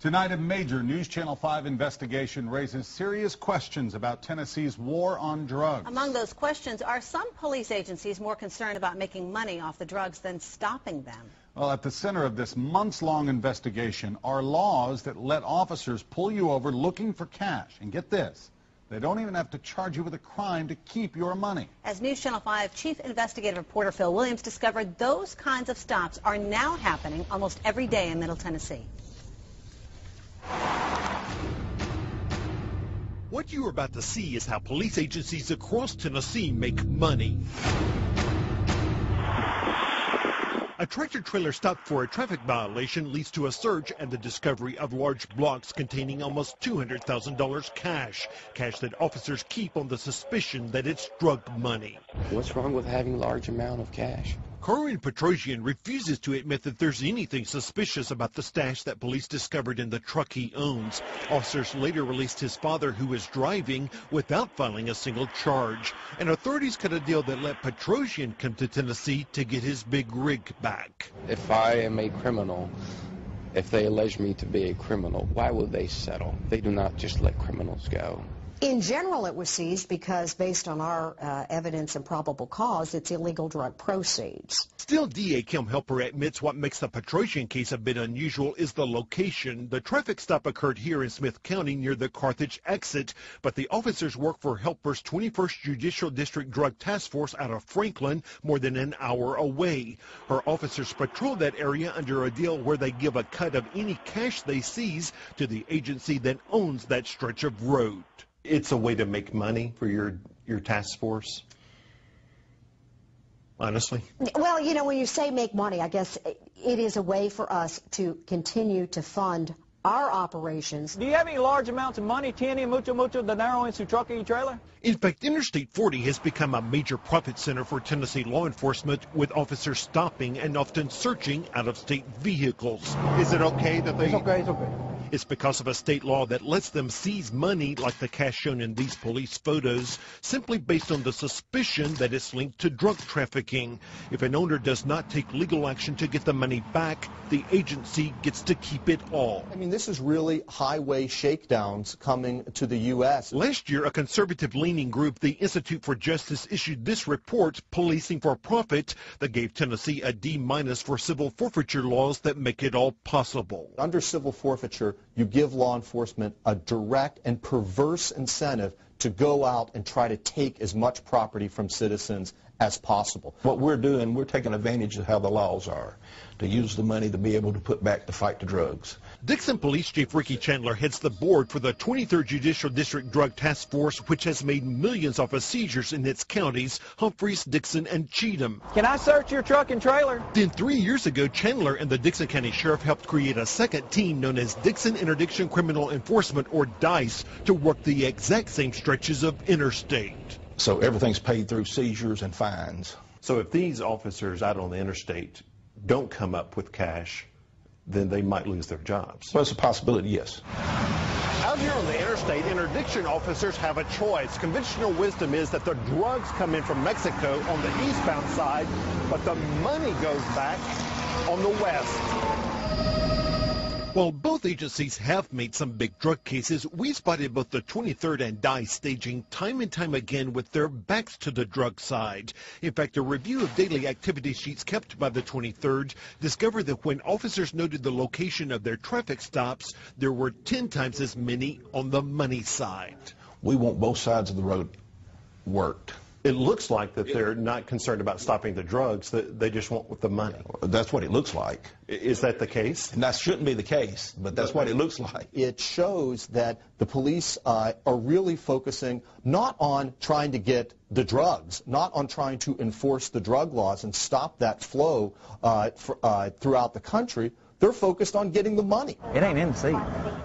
Tonight, a major News Channel 5 investigation raises serious questions about Tennessee's war on drugs. Among those questions, are some police agencies more concerned about making money off the drugs than stopping them? Well, at the center of this months-long investigation are laws that let officers pull you over looking for cash. And get this, they don't even have to charge you with a crime to keep your money. As News Channel 5 Chief Investigative Reporter Phil Williams discovered, those kinds of stops are now happening almost every day in Middle Tennessee. What you're about to see is how police agencies across Tennessee make money. A tractor-trailer stop for a traffic violation leads to a search and the discovery of large blocks containing almost $200,000 cash that officers keep on the suspicion that it's drug money. What's wrong with having a large amount of cash? Corwin Petrosian refuses to admit that there's anything suspicious about the stash that police discovered in the truck he owns. Officers later released his father, who was driving, without filing a single charge. And authorities cut a deal that let Petrosian come to Tennessee to get his big rig back. If I am a criminal, if they allege me to be a criminal, why would they settle? They do not just let criminals go. In general, it was seized because, based on our evidence and probable cause, it's illegal drug proceeds. Still, DA Kim Helper admits what makes the Petrosian case a bit unusual is the location. The traffic stop occurred here in Smith County near the Carthage exit, but the officers work for Helper's 21st Judicial District Drug Task Force out of Franklin, more than an hour away. Her officers patrol that area under a deal where they give a cut of any cash they seize to the agency that owns that stretch of road. It's a way to make money for your task force, honestly? Well, you know, when you say make money, I guess it is a way for us to continue to fund our operations. Do you have any large amounts of money, tiene mucho dinero en su truck y trailer? In fact, Interstate 40 has become a major profit center for Tennessee law enforcement, with officers stopping and often searching out-of-state vehicles. Is it okay that they... It's okay. It's because of a state law that lets them seize money, like the cash shown in these police photos, simply based on the suspicion that it's linked to drug trafficking. If an owner does not take legal action to get the money back, the agency gets to keep it all. I mean, this is really highway shakedowns coming to the U.S. Last year, a conservative-leaning group, the Institute for Justice, issued this report, Policing for Profit, that gave Tennessee a D- for civil forfeiture laws that make it all possible. Under civil forfeiture, you give law enforcement a direct and perverse incentive to go out and try to take as much property from citizens as possible. What we're doing, we're taking advantage of how the laws are, to use the money to be able to put back to fight the drugs. Dixon Police Chief Ricky Chandler heads the board for the 23rd Judicial District Drug Task Force, which has made millions off of seizures in its counties, Humphreys, Dixon, and Cheatham. Can I search your truck and trailer? Then 3 years ago, Chandler and the Dixon County Sheriff helped create a second team known as Dixon Interdiction Criminal Enforcement, or DICE, to work the exact same stretches of interstate. So everything's paid through seizures and fines. So if these officers out on the interstate don't come up with cash, then they might lose their jobs. Well, it's a possibility, yes. Out here on the interstate, interdiction officers have a choice. Conventional wisdom is that the drugs come in from Mexico on the eastbound side, but the money goes back on the west. While both agencies have made some big drug cases, we spotted both the 23rd and DICE staging time and time again with their backs to the drug side. In fact, a review of daily activity sheets kept by the 23rd discovered that when officers noted the location of their traffic stops, there were 10 times as many on the money side. We want both sides of the road worked. It looks like that they're not concerned about stopping the drugs, that they just want the money. That's what it looks like. Is that the case? And that shouldn't be the case, but that's what it looks like. It shows that the police are really focusing not on trying to get the drugs, not on trying to enforce the drug laws and stop that flow throughout the country. They're focused on getting the money. It ain't in the seat.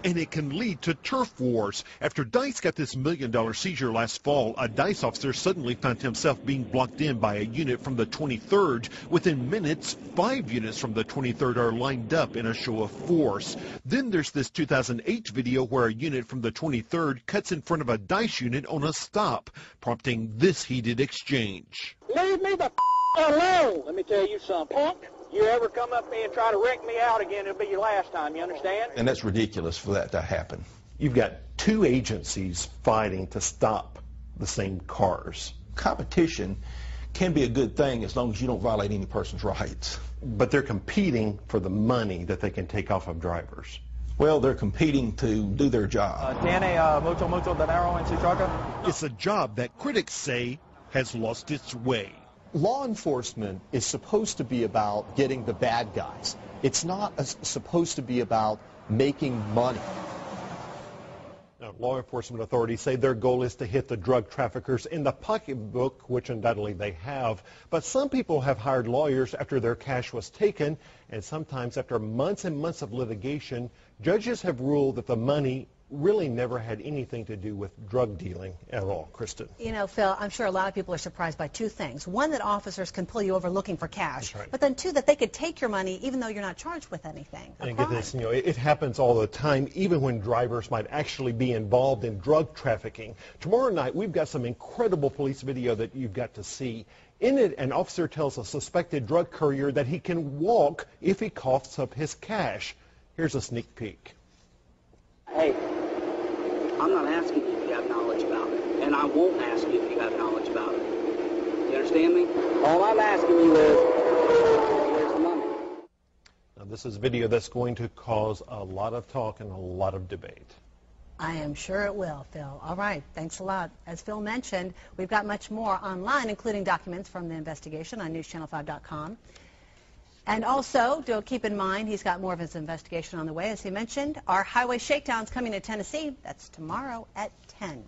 And it can lead to turf wars. After DICE got this $1 million seizure last fall, a DICE officer suddenly found himself being blocked in by a unit from the 23rd. Within minutes, 5 units from the 23rd are lined up in a show of force. Then there's this 2008 video where a unit from the 23rd cuts in front of a DICE unit on a stop, prompting this heated exchange. Leave me the alone, let me tell you something, punk. You ever come up me and try to wreck me out again, it'll be your last time, you understand? And that's ridiculous for that to happen. You've got two agencies fighting to stop the same cars. Competition can be a good thing as long as you don't violate any person's rights. But they're competing for the money that they can take off of drivers. Well, they're competing to do their job. Tiene mucho dinero en su troca? It's a job that critics say has lost its way. Law enforcement is supposed to be about getting the bad guys. It's not supposed to be about making money. Now, law enforcement authorities say their goal is to hit the drug traffickers in the pocketbook, which undoubtedly they have. But some people have hired lawyers after their cash was taken, and sometimes after months and months of litigation, judges have ruled that the money really never had anything to do with drug dealing at all. Kristen. You know, Phil, I'm sure a lot of people are surprised by two things. One, that officers can pull you over looking for cash. That's right. But then two, that they could take your money even though you're not charged with anything. And get this, you know, it happens all the time, even when drivers might actually be involved in drug trafficking. Tomorrow night, we've got some incredible police video that you've got to see. In it, an officer tells a suspected drug courier that he can walk if he coughs up his cash. Here's a sneak peek. Hey, I'm not asking you if you have knowledge about it, and I won't ask you if you have knowledge about it. You understand me? All I'm asking you is, where's the money? Now, this is video that's going to cause a lot of talk and a lot of debate. I am sure it will, Phil. All right, thanks a lot. As Phil mentioned, we've got much more online, including documents from the investigation on newschannel5.com. And also, do keep in mind, he's got more of his investigation on the way. As he mentioned, our highway shakedown's coming to Tennessee. That's tomorrow at 10.